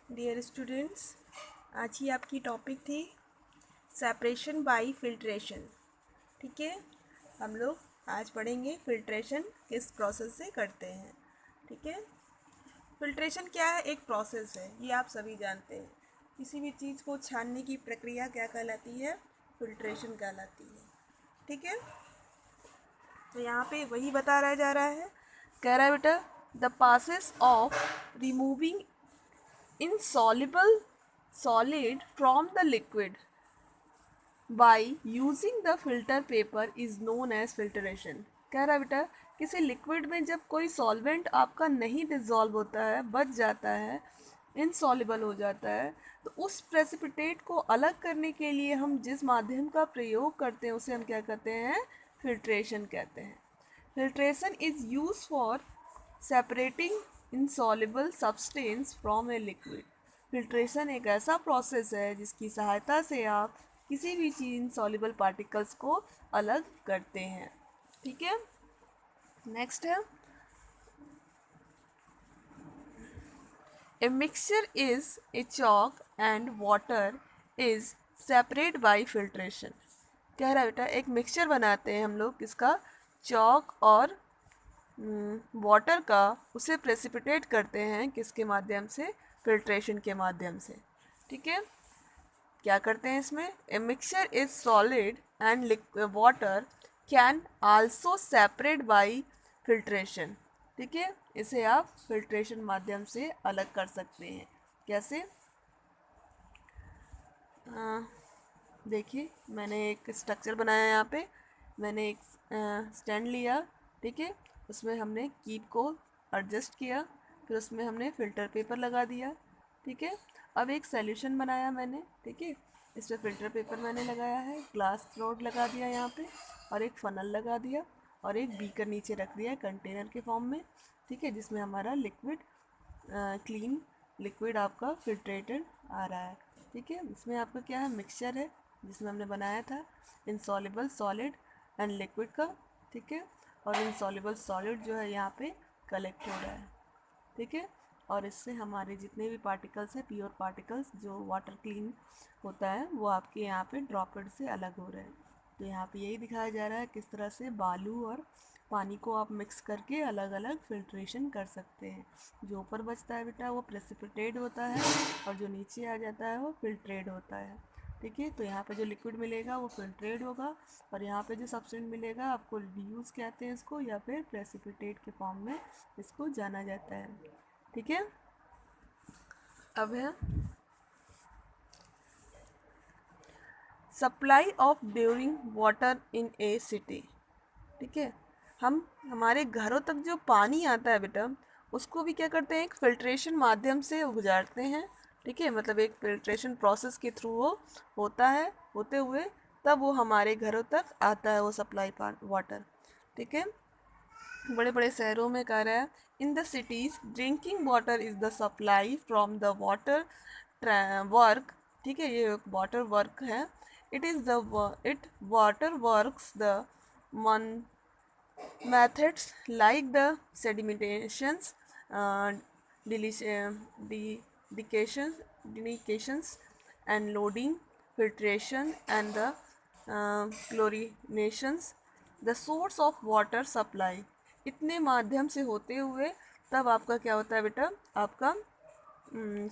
Dear students, आज ही आपकी topic थी सेपरेशन बाय फिल्ट्रेशन। ठीक है, हम लोग आज पढ़ेंगे फिल्ट्रेशन किस प्रोसेस से करते हैं। ठीक है, फिल्ट्रेशन क्या है? एक प्रोसेस है, ये आप सभी जानते हैं। किसी भी चीज़ को छानने की प्रक्रिया क्या कहलाती है? फिल्ट्रेशन कहलाती है। ठीक है, तो यहाँ पे वही बता रहा जा रहा है, कह रहा है बेटा the process of removing insoluble solid from the liquid by using the filter paper is known as filtration। कह रहा है बेटा किसी लिक्विड में जब कोई सॉल्वेंट आपका नहीं डिजॉल्व होता है, बच जाता है, इनसॉल्युबल हो जाता है, तो उस प्रेसिपिटेट को अलग करने के लिए हम जिस माध्यम का प्रयोग करते हैं उसे हम क्या कहते हैं? फिल्ट्रेशन कहते हैं। Filtration is used for separating insoluble substance from a liquid। Filtration एक ऐसा प्रोसेस है जिसकी सहायता से आप किसी भी चीज़ insoluble पार्टिकल्स को अलग करते हैं। ठीक है, नेक्स्ट है a mixture is a chalk and water is separate by filtration। कह रहा है बेटा एक मिक्सचर बनाते हैं हम लोग किसका? चॉक और वाटर का, उसे प्रेसिपिटेट करते हैं किसके माध्यम से? फिल्ट्रेशन के माध्यम से। ठीक है, क्या करते हैं इसमें? A mixture is solid and water can also separate by filtration. ठीक है, इसे आप फिल्ट्रेशन माध्यम से अलग कर सकते हैं। कैसे? देखिए, मैंने एक स्ट्रक्चर बनाया यहाँ पे। मैंने एक स्टैंड लिया, ठीक है, उसमें हमने कीप को एडजस्ट किया, फिर उसमें हमने फ़िल्टर पेपर लगा दिया। ठीक है, अब एक सॉल्यूशन बनाया मैंने, ठीक है, इसमें फ़िल्टर पेपर मैंने लगाया है, ग्लास रोड लगा दिया यहाँ पे, और एक फ़नल लगा दिया, और एक बीकर नीचे रख दिया है कंटेनर के फॉर्म में। ठीक है, जिसमें हमारा लिक्विड क्लीन लिक्विड आपका फिल्ट्रेटेड आ रहा है। ठीक है, इसमें आपका क्या है? मिक्सचर है जिसमें हमने बनाया था इनसॉल्युबल सॉलिड एंड लिक्विड का। ठीक है, और इनसॉल्युबल सॉलिड जो है यहाँ पे कलेक्ट हो रहा है। ठीक है, और इससे हमारे जितने भी पार्टिकल्स हैं, प्योर पार्टिकल्स जो वाटर क्लीन होता है, वो आपके यहाँ पे ड्रॉपलेट से अलग हो रहे हैं। तो यहाँ पे यही दिखाया जा रहा है किस तरह से बालू और पानी को आप मिक्स करके अलग अलग फिल्ट्रेशन कर सकते हैं। जो ऊपर बचता है बेटा वो प्रेसिपिटेट होता है, और जो नीचे आ जाता है वो फिल्ट्रेट होता है। ठीक है, तो यहाँ पे जो लिक्विड मिलेगा वो फिल्ट्रेट होगा, और यहाँ पे जो सब्सटेंस मिलेगा आपको रिड्यूस कहते हैं इसको, या फिर प्रेसिपिटेट के फॉर्म में इसको जाना जाता है। ठीक है, अब है supply of during water in A city. ठीक है, हम हमारे घरों तक जो पानी आता है बेटा, उसको भी क्या करते हैं? एक फिल्ट्रेशन माध्यम से गुजारते हैं। ठीक है, मतलब एक फिल्ट्रेशन प्रोसेस के थ्रू वो होता है, होते हुए तब वो हमारे घरों तक आता है वो सप्लाई वाटर। ठीक है, बड़े बड़े शहरों में कह रहा है in the cities drinking water is the supply from the water work. ठीक है, ये वाटर वर्क है। It is the it water works the मन methods like the sedimentations, dedications and loading, filtration and the chlorinations, the source of water supply। इतने माध्यम से होते हुए तब आपका क्या होता है बेटा? आपका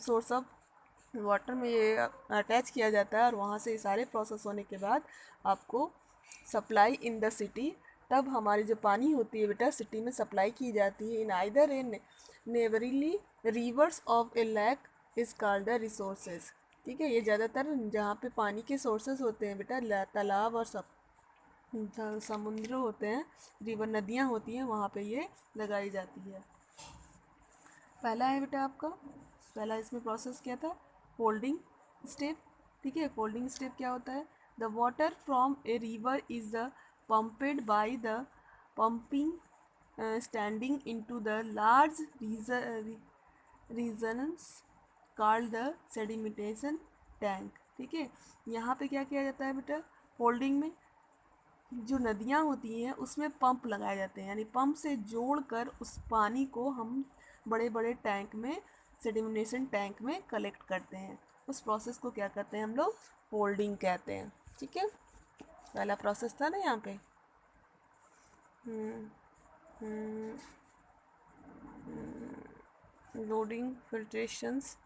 सोर्स ऑफ वाटर में ये अटैच किया जाता है, और वहाँ से सारे प्रोसेस होने के बाद आपको सप्लाई इन द सिटी, तब हमारी जो पानी होती है बेटा सिटी में सप्लाई की जाती है। इन आइदर ए नेबरिली rivers of a lake is called the resources. ठीक है, ये ज़्यादातर जहाँ पे पानी के सोर्सेज होते हैं बेटा, तालाब और समुद्र होते हैं, रिवर नदियाँ होती हैं, वहाँ पे ये लगाई जाती है। पहला है बेटा आपका, पहला इसमें प्रोसेस क्या था? Folding step. ठीक है, फोल्डिंग स्टेप क्या होता है? The water from a river is the pumped by the pumping standing into the large regions called the sedimentation tank. ठीक है, यहाँ पे क्या किया जाता है बेटा? फोल्डिंग में जो नदियाँ होती हैं उसमें पंप लगाए जाते हैं, यानी पंप से जोड़कर उस पानी को हम बड़े बड़े टैंक में सेडिमिनेशन टैंक में कलेक्ट करते हैं। उस प्रोसेस को क्या कहते हैं हम लोग? होल्डिंग कहते हैं। ठीक है, पहला प्रोसेस था ना यहाँ पे। लोडिंग, फिल्ट्रेशंस,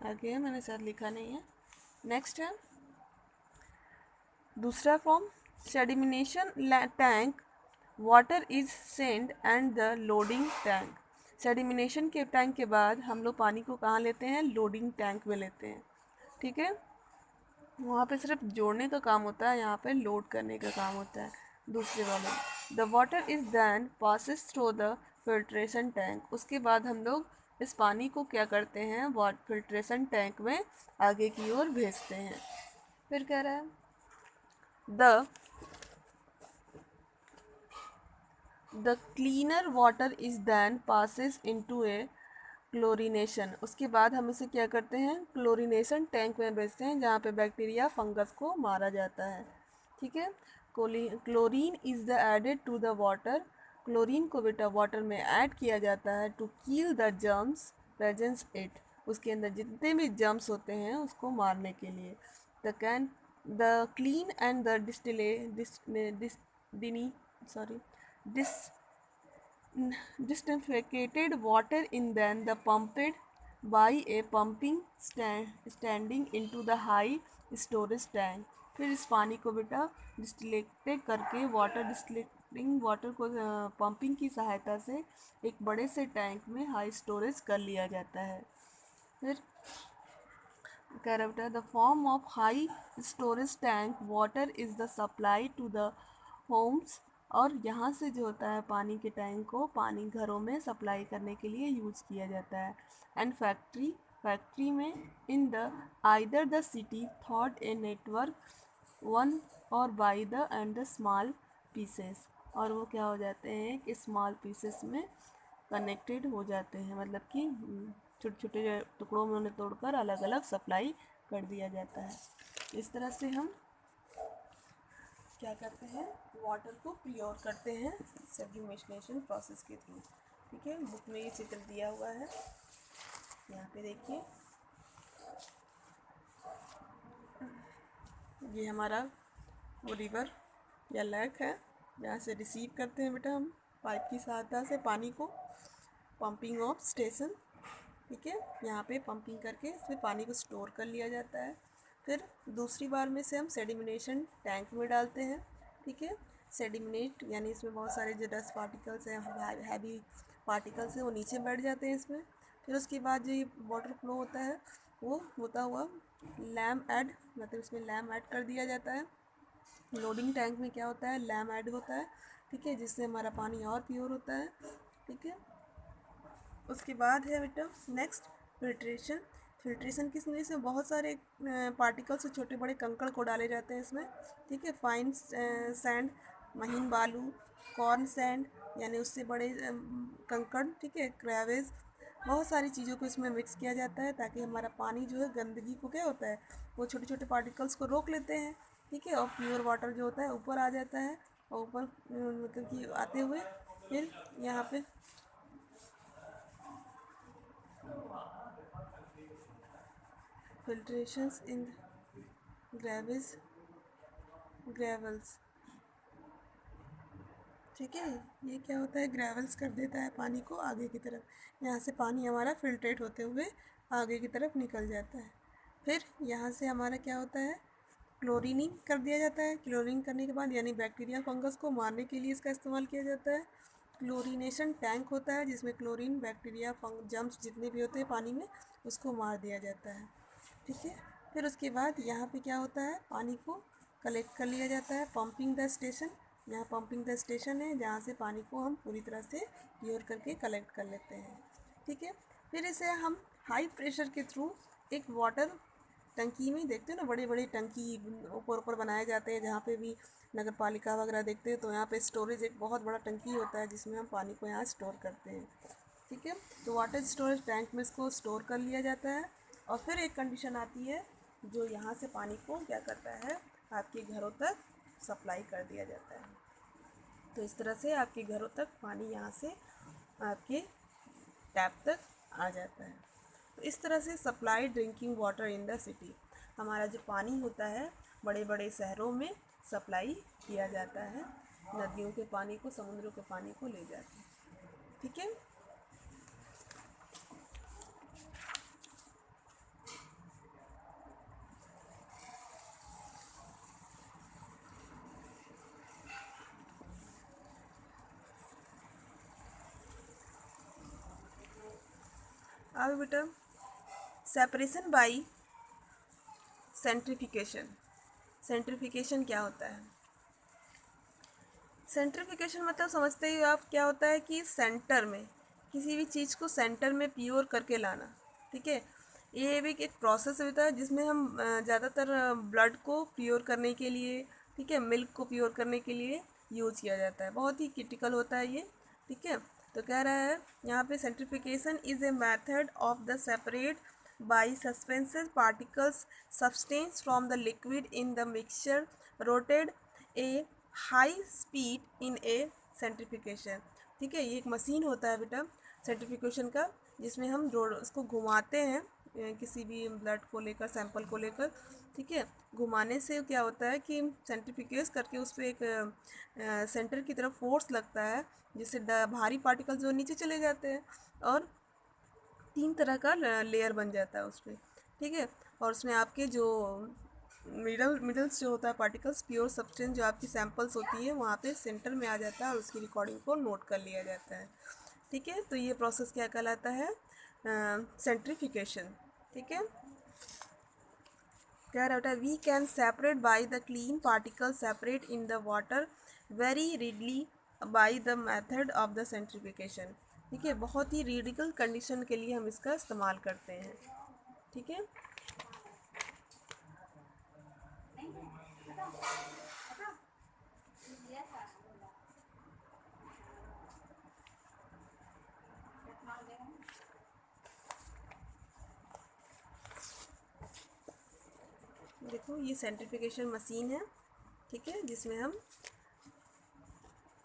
आगे है, मैंने शायद लिखा नहीं है। नेक्स्ट है दूसरा form, sedimentation tank, water is send and the loading tank. Sedimentation के टैंक के बाद हम लोग पानी को कहाँ लेते हैं? लोडिंग टैंक में लेते हैं। ठीक है, वहाँ पे सिर्फ जोड़ने का काम होता है, यहाँ पे लोड करने का काम होता है दूसरे वाले। The water is then passes through the filtration tank. उसके बाद हम लोग इस पानी को क्या करते हैं? फिल्ट्रेशन टैंक में आगे की ओर भेजते हैं। फिर कह रहा है the cleaner water is then passes into a chlorination. उसके बाद हम इसे क्या करते हैं? क्लोरीनेशन टैंक में भेजते हैं, जहाँ पे बैक्टीरिया फंगस को मारा जाता है। ठीक है, chlorine is the added to the water. Chlorine को बेटा वाटर में ऐड किया जाता है to kill the germs presence it. उसके अंदर जितने भी जर्म्स होते हैं उसको मारने के लिए। The clean and the disinfected water in then the pumped by a pumping standing into the high storage tank। फिर इस पानी को बेटा डिस्टिलेट करके डिस्टिलेटिंग वाटर को पंपिंग की सहायता से एक बड़े से टैंक में हाई स्टोरेज कर लिया जाता है। फिर कह रहा बेटा the form of high storage tank water is the supply to the homes. और यहाँ से जो होता है पानी के टैंक को पानी घरों में सप्लाई करने के लिए यूज़ किया जाता है। एंड फैक्ट्री में in the either the city thought a network one और by the end the small pieces. और वो क्या हो जाते हैं कि स्मॉल पीसेस में कनेक्टेड हो जाते हैं, मतलब कि छोटे छोटे टुकड़ों में उन्हें तोड़कर अलग अलग सप्लाई कर दिया जाता है। इस तरह से हम क्या करते हैं? वाटर को प्योर करते हैं सेडिमेशन प्रोसेस के थ्रू। ठीक है, बुक में ये चित्र दिया हुआ है, यहाँ पे देखिए। ये हमारा वो रिवर या लेक है, यहाँ से रिसीव करते हैं बेटा हम पाइप की सहायता से पानी को। पंपिंग ऑफ स्टेशन, ठीक है, यहाँ पे पंपिंग करके इसमें पानी को स्टोर कर लिया जाता है। फिर दूसरी बार में से हम सेडिमिनेशन टैंक में डालते हैं। ठीक है, सेडिमिनेट यानी इसमें बहुत सारे जो डस्ट पार्टिकल्स हैं, हैवी पार्टिकल्स हैं, वो नीचे बैठ जाते हैं इसमें। फिर उसके बाद जो ये वाटर फ्लो होता है वो होता हुआ लैम ऐड, मतलब इसमें लैम ऐड कर दिया जाता है। लोडिंग टैंक में क्या होता है? लैम ऐड होता है। ठीक है, जिससे हमारा पानी और प्योर होता है। ठीक है, उसके बाद है बेटा नेक्स्ट फिल्ट्रेशन। फिल्ट्रेशन किसमें? इसमें बहुत सारे पार्टिकल्स, छोटे बड़े कंकड़ को डाले जाते हैं इसमें। ठीक है, फाइन सैंड, महीन बालू, कॉर्न सैंड यानी उससे बड़े कंकड़, ठीक है, क्रैवेज, बहुत सारी चीज़ों को इसमें मिक्स किया जाता है ताकि हमारा पानी जो है गंदगी को क्या होता है वो छोटे छोटे पार्टिकल्स को रोक लेते हैं। ठीक है, और प्योर वाटर जो होता है ऊपर आ जाता है, और ऊपर मतलब कि आते हुए फिर यहाँ पे फिल्ट्रेशंस इन ग्रेवल्स। ठीक है, ये क्या होता है? ग्रेवल्स कर देता है पानी को आगे की तरफ, यहाँ से पानी हमारा फिल्ट्रेट होते हुए आगे की तरफ निकल जाता है। फिर यहाँ से हमारा क्या होता है? क्लोरीनिंग कर दिया जाता है। क्लोरीनिंग करने के बाद यानी बैक्टीरिया फंगस को मारने के लिए इसका इस्तेमाल किया जाता है। क्लोरीनेशन टैंक होता है जिसमें क्लोरीन, बैक्टीरिया, जम्स जितने भी होते हैं पानी में उसको मार दिया जाता है। ठीक है, फिर उसके बाद यहाँ पे क्या होता है? पानी को कलेक्ट कर लिया जाता है। पंपिंग द स्टेशन, यहाँ पंपिंग द स्टेशन है जहाँ से पानी को हम पूरी तरह से प्योर करके कलेक्ट कर लेते हैं। ठीक है, फिर इसे हम हाई प्रेशर के थ्रू एक वाटर टंकी में, देखते हो ना बड़ी बड़ी टंकी ऊपर ऊपर बनाए जाते हैं, जहाँ पे भी नगर पालिका वगैरह देखते हैं तो यहाँ पे स्टोरेज एक बहुत बड़ा टंकी होता है जिसमें हम पानी को यहाँ स्टोर करते हैं। ठीक है, तो वाटर स्टोरेज टैंक में इसको स्टोर कर लिया जाता है। और फिर एक कंडीशन आती है जो यहाँ से पानी को क्या करता है? आपके घरों तक सप्लाई कर दिया जाता है। तो इस तरह से आपके घरों तक पानी यहाँ से आपके टैप तक आ जाता है। तो इस तरह से supply drinking water in the city, हमारा जो पानी होता है बड़े बड़े शहरों में सप्लाई किया जाता है, नदियों के पानी को, समुद्रों के पानी को ले जाते हैं। ठीक है। अब बेटा सेपरेशन बाय सेंट्रिफिकेशन। सेंट्रिफिकेशन क्या होता है? सेंट्रिफिकेशन मतलब समझते ही हो आप, क्या होता है कि सेंटर में, किसी भी चीज़ को सेंटर में प्योर करके लाना। ठीक है। ये भी एक प्रोसेस होता है जिसमें हम ज़्यादातर ब्लड को प्योर करने के लिए, ठीक है, मिल्क को प्योर करने के लिए यूज किया जाता है। बहुत ही क्रिटिकल होता है ये। ठीक है। तो कह रहा है यहाँ पे centrifugation is a method of the separate by suspenses particles substance from the liquid in the mixture rotated a high speed in a centrifugation. ठीक है। ये एक मशीन होता है बेटा सेंट्रिफिकेशन का, जिसमें हम उसको घुमाते हैं किसी भी ब्लड को लेकर, सैंपल को लेकर। ठीक है। घुमाने से क्या होता है कि सेंट्रिफिकेस करके उस पर एक सेंटर की तरफ फोर्स लगता है, जिससे भारी पार्टिकल्स जो नीचे चले जाते हैं और 3 तरह का लेयर बन जाता है उस पर। ठीक है। और उसमें आपके जो मिडल्स जो होता है पार्टिकल्स, प्योर सब्सटेंस जो आपकी सैंपल्स होती है वहाँ पे सेंटर में आ जाता है और उसकी रिकॉर्डिंग को नोट कर लिया जाता है। ठीक है। तो ये प्रोसेस क्या कहलाता है? सेंट्रिफिकेशन। ठीक है। क्या रहता है? We can separate by the clean particle separate in the water very readily by the method of the centrifugation. ठीक है। बहुत ही रीडिकल कंडीशन के लिए हम इसका इस्तेमाल करते हैं। ठीक है। देखो ये सेंट्रिफिकेशन मशीन है। ठीक है। जिसमें हम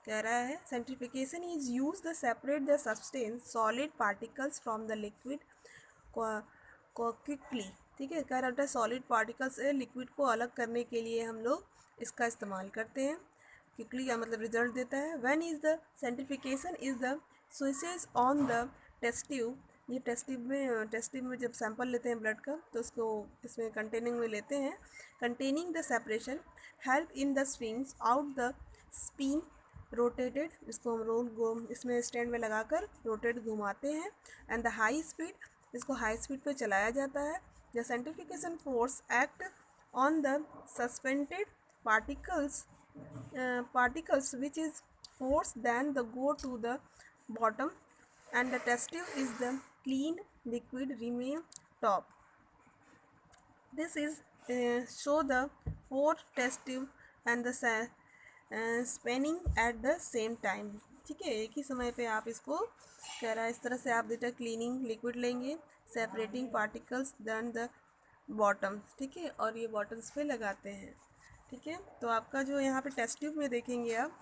कह रहा है सेंट्रिफिकेशन is use the separate the substance solid particles from the liquid quickly. ठीक है। कह रहा है सॉलिड पार्टिकल्स से लिक्विड को अलग करने के लिए हम लोग इसका इस्तेमाल करते हैं। क्विकली का मतलब रिजल्ट देता है। When is the centrifugation is the switches on the test tube. ये टेस्ट ट्यूब में जब सैंपल लेते हैं ब्लड का तो उसको इसमें कंटेनिंग में लेते हैं। Containing the separation help in the swings out the spin rotated. इसको हम इसमें स्टैंड में लगाकर रोटेट घुमाते हैं। एंड द हाई स्पीड, इसको हाई स्पीड पे चलाया जाता है। The सेंट्रिफिकेशन force act on the suspended particles which is force then the go to the bottom and the test tube is the clean liquid remain top. This is show the 4 test tube and the spinning at the same time. ठीक है। एक ही समय पे आप इसको कह रहा है इस तरह से आप बेटा क्लीनिंग लिक्विड लेंगे, separating particles then the bottom. ठीक है। और ये बॉटम्स पे लगाते हैं। ठीक है। तो आपका जो यहाँ पे टेस्ट ट्यूब में देखेंगे आप,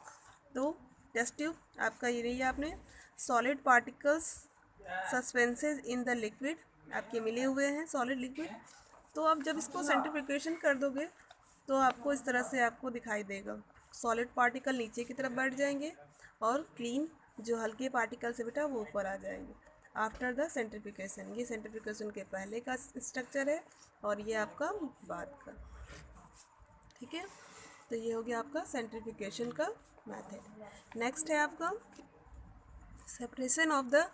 तो टेस्ट ट्यूब आपका ये रही, आपने solid particles suspenses in the liquid आपके मिले हुए हैं सॉलिड लिक्विड। तो आप जब इसको सेंट्रिफिकेशन कर दोगे तो आपको इस तरह से आपको दिखाई देगा, सॉलिड पार्टिकल नीचे की तरफ बैठ जाएंगे और क्लीन जो हल्के पार्टिकल्स है बेटा वो ऊपर आ जाएंगे आफ्टर द सेंट्रिफिकेशन। ये सेंट्रिफिकेशन के पहले का स्ट्रक्चर है और ये आपका बाद का। ठीक है। तो ये हो गया आपका सेंट्रिफिकेशन का मेथड। नेक्स्ट है आपका separation of the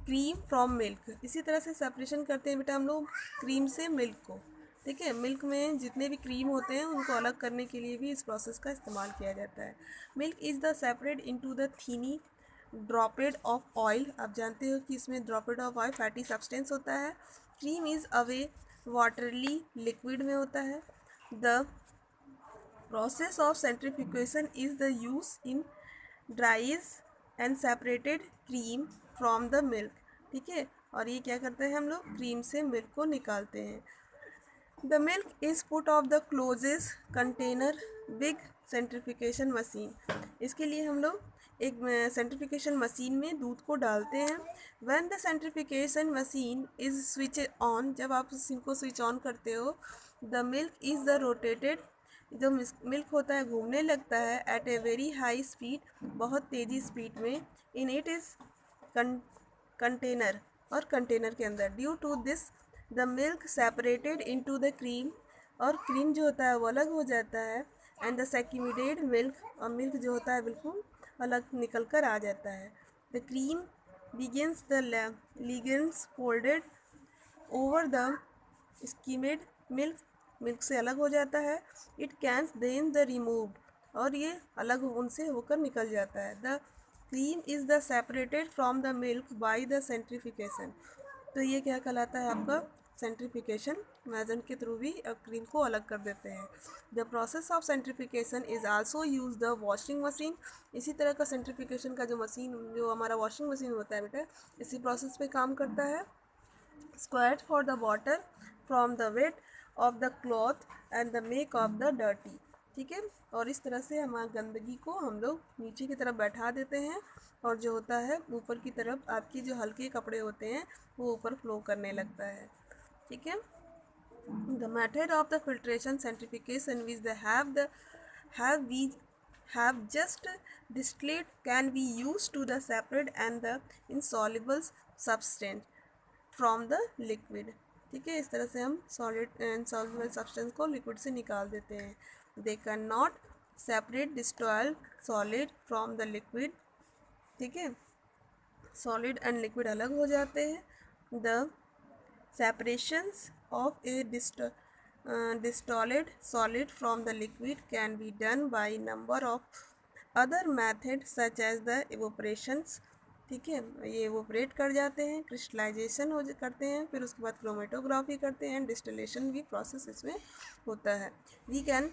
cream from milk. इसी तरह से सेपरेशन करते हैं बेटा हम लोग क्रीम से मिल्क को। ठीक है। मिल्क में जितने भी क्रीम होते हैं उनको अलग करने के लिए भी इस प्रोसेस का इस्तेमाल किया जाता है। Milk is the separate into the tiny droplets of oil. आप जानते हो कि इसमें droplets of oil fatty substance होता है। Cream is away watery liquid में होता है। The process of centrifugation is the use in dairies and separated cream from the milk. ठीक है। और ये क्या करते हैं हम लोग क्रीम से मिल्क को निकालते हैं। The milk is put off the closest container big सेंट्रिफिकेशन machine. इसके लिए हम लोग एक सेंट्रिफिकेशन मशीन में दूध को डालते हैं। When the centrifugation machine is switch on, जब आप मशीन को स्विच ऑन करते हो, the milk is the rotated, जो मिल्क होता है घूमने लगता है at a very high speed, बहुत तेज़ी स्पीड में, इन इट इज़ कंटेनर, और कंटेनर के अंदर। Due to this the milk separated into the cream, और क्रीम जो होता है वो अलग हो जाता है, एंड द सेक्यूमिडेड मिल्क, और मिल्क जो होता है बिल्कुल अलग निकल कर आ जाता है। The cream begins the legends folded over the skimmed milk, milk से अलग हो जाता है। It cans then the removed, और ये अलग उनसे होकर निकल जाता है। The cream is the separated from the milk by the centrification, तो ये क्या कहलाता है आपका सेंट्रीफिकेशन मेथड के थ्रू भी क्रीम को अलग कर देते हैं। The process of centrification is also use the washing machine, इसी तरह का सेंट्रीफिकेशन का जो मशीन, जो हमारा वॉशिंग मशीन होता है बेटा, इसी प्रोसेस पे काम करता है। Squad for the water from the weight of the cloth and the make of the dirty, ठीक है। और इस तरह से हमारी गंदगी को हम लोग नीचे की तरफ बैठा देते हैं, और जो होता है ऊपर की तरफ आपकी जो हल्के कपड़े होते हैं वो ऊपर फ्लो करने लगता है, ठीक है। The method of the filtration सेंट्रिफिकेशन which the have just distilled can be used to the separate and the insoluble substance from the liquid, ठीक है। इस तरह से हम सॉलिड एंड सॉल्युबल सब्सटेंस को लिक्विड से निकाल देते हैं। They can not separate dissolved solid from the liquid, ठीक है। सॉलिड एंड लिक्विड अलग हो जाते हैं। The separations of a distilled solid from the liquid can be done by number of other methods such as the evaporations, ठीक है। ये evaporate कर जाते हैं, क्रिस्टलाइजेशन करते हैं, फिर उसके बाद क्रोमेटोग्राफी करते हैं, डिस्टिलेशन भी प्रोसेस इसमें होता है। We can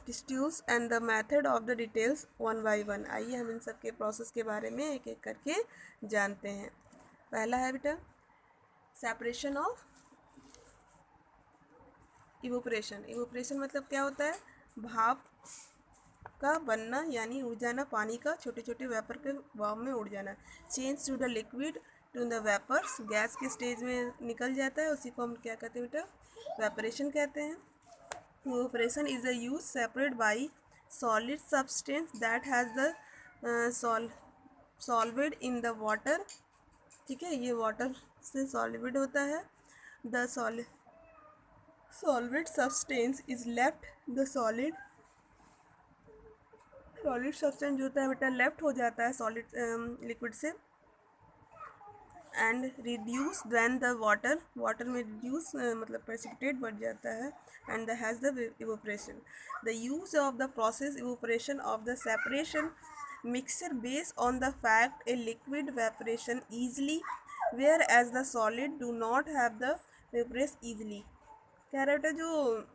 discuss and the method of the details one by one, आइए हम इन सब के प्रोसेस के बारे में एक एक करके जानते हैं। पहला है बेटा सेपरेशन ऑफ इवोपरेशन। इवोपरेशन मतलब क्या होता है, भाप का बनना, यानी उड़ जाना, पानी का छोटे छोटे वेपर के भाव में उड़ जाना। Change to the liquid to the vapours, gas के स्टेज में निकल जाता है, उसी को हम क्या कहते हैं बेटा, वेपरेशन कहते हैं। Evaporation is a use separate by solid substance that has the solved in the water, ठीक है। ये वाटर से सॉलिड होता है। The solid substance is left, the solid substance जो होता है बेटा लेफ्ट हो जाता है सॉलिड लिक्विड से, and reduce when the water में रिड्यूस मतलब प्रेसिपिटेट बढ़ जाता है, and the has the evaporation. The use of the process evaporation of the separation mixture based on the fact a liquid evaporation easily where as the solid do not have the vapours easily. कह रहे बेटा जो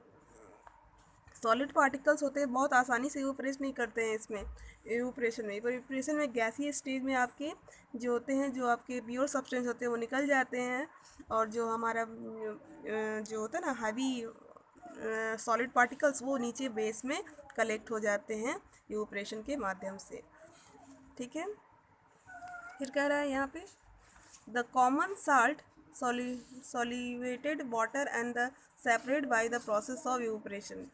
solid particles होते हैं बहुत आसानी से evaporate नहीं करते हैं इसमें, इवोपरेशन में। इवोपरेशन में गैसीय स्टेज में आपके जो होते हैं, जो आपके प्योर सब्सटेंस होते हैं वो निकल जाते हैं, और जो हमारा जो होता है ना हैवी सॉलिड पार्टिकल्स वो नीचे बेस में कलेक्ट हो जाते हैं इवोपरेशन के माध्यम से, ठीक है। फिर कह रहा है यहाँ पे the common salt solvated water and the separate by the process of evaporation,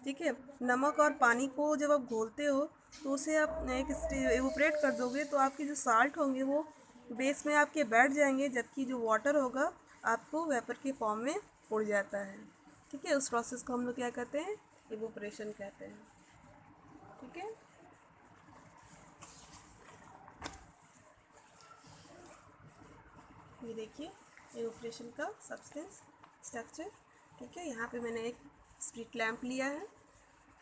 ठीक है। नमक और पानी को जब आप घोलते हो तो उसे आप एक इवोपरेट कर दोगे तो आपके जो साल्ट होंगे वो बेस में आपके बैठ जाएंगे, जबकि जो वाटर होगा आपको वेपर के फॉर्म में उड़ जाता है, ठीक है। उस प्रोसेस को हम लोग क्या कहते हैं, इवोपरेशन कहते हैं, ठीक है। ये देखिए इवोपरेशन का सब्सटेंस स्ट्रक्चर, ठीक है। यहाँ पे मैंने एक स्प्रिट लैम्प लिया है,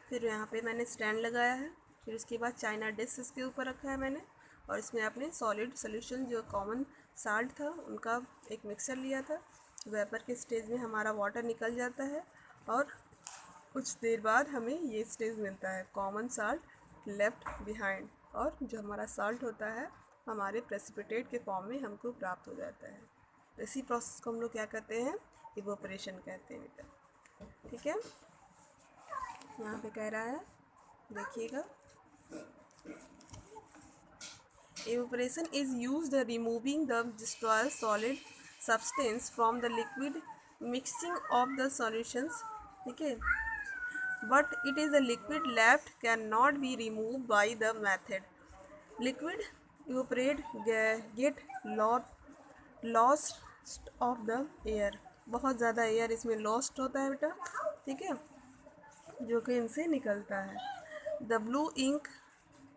फिर यहाँ पे मैंने स्टैंड लगाया है, फिर उसके बाद चाइना डिश इसके ऊपर रखा है मैंने, और इसमें आपने सॉलिड सोल्यूशन जो कॉमन साल्ट था उनका एक मिक्सर लिया था। वेपर के स्टेज में हमारा वाटर निकल जाता है, और कुछ देर बाद हमें ये स्टेज मिलता है कॉमन साल्ट लेफ्ट बिहाइंड, और जो हमारा साल्ट होता है हमारे प्रेसिपिटेट के फॉर्म में हमको प्राप्त हो जाता है। तो इसी प्रोसेस को हम लोग क्या कहते हैं, इवोपरेशन कहते हैं बेटा, ठीक है। यहाँ पे कह रहा है देखिएगा Evaporation is used removing the destroyed solid substance from the liquid mixing of the solutions. ठीक है, but it is the liquid left cannot be removed by the method. Liquid evaporate get lost of the air. बहुत ज़्यादा air इसमें lost होता है बेटा, ठीक है, जो कि इनसे निकलता है. The blue ink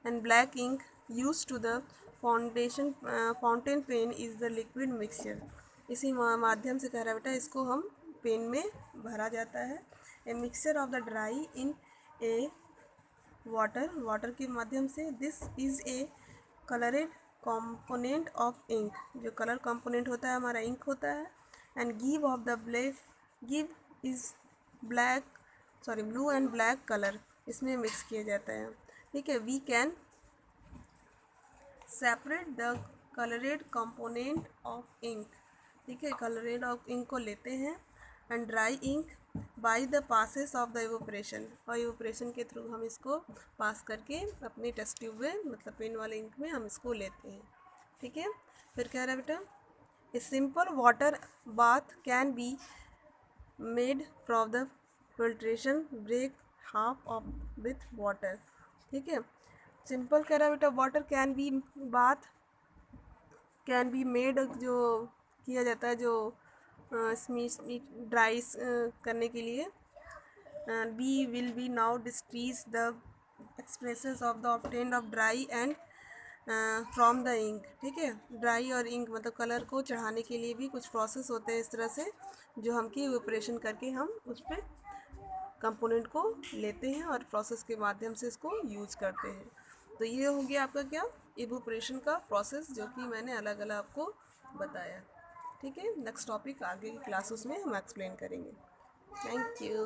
and black ink use to the fountain pen is the liquid mixture. इसी माध्यम से कह रहा है बेटा, इसको हम पेन में भरा जाता है. A mixture of the dry in a water के माध्यम से. This is a coloured component of ink. जो कलर कंपोनेंट होता है हमारा इंक होता है. And give of the give is blue and black colour इसमें मिक्स किया जाता है. ठीक है, we can separate the coloured component of ink. ठीक है, कलरेड ऑफ इंक को लेते हैं. And dry ink by the passes of the evaporation. और इवोपरेशन के थ्रू हम इसको पास करके अपने टेस्ट ट्यूब में, मतलब पेन वाले इंक में हम इसको लेते हैं. ठीक है, फिर कह रहा है बेटा, a simple water bath can be made from the filtration break half of with water. ठीक है, सिंपल कह रहा है बेटा, water can be bath can be made, जो किया जाता है जो ड्राई करने के लिए. Be will be now destroys the expresses of the obtained of dry and from the ink. ठीक है, ड्राई और इंक मतलब कलर को चढ़ाने के लिए भी कुछ प्रोसेस होते हैं इस तरह से, जो हम की इवेपोरेशन करके हम उस पर कंपोनेंट को लेते हैं और प्रोसेस के माध्यम से इसको यूज करते हैं. तो ये हो गया आपका क्या, इवेपोरेशन का प्रोसेस, जो कि मैंने अलग अलग आपको बताया. ठीक है, नेक्स्ट टॉपिक आगे की क्लासेस में हम एक्सप्लेन करेंगे. Thank you.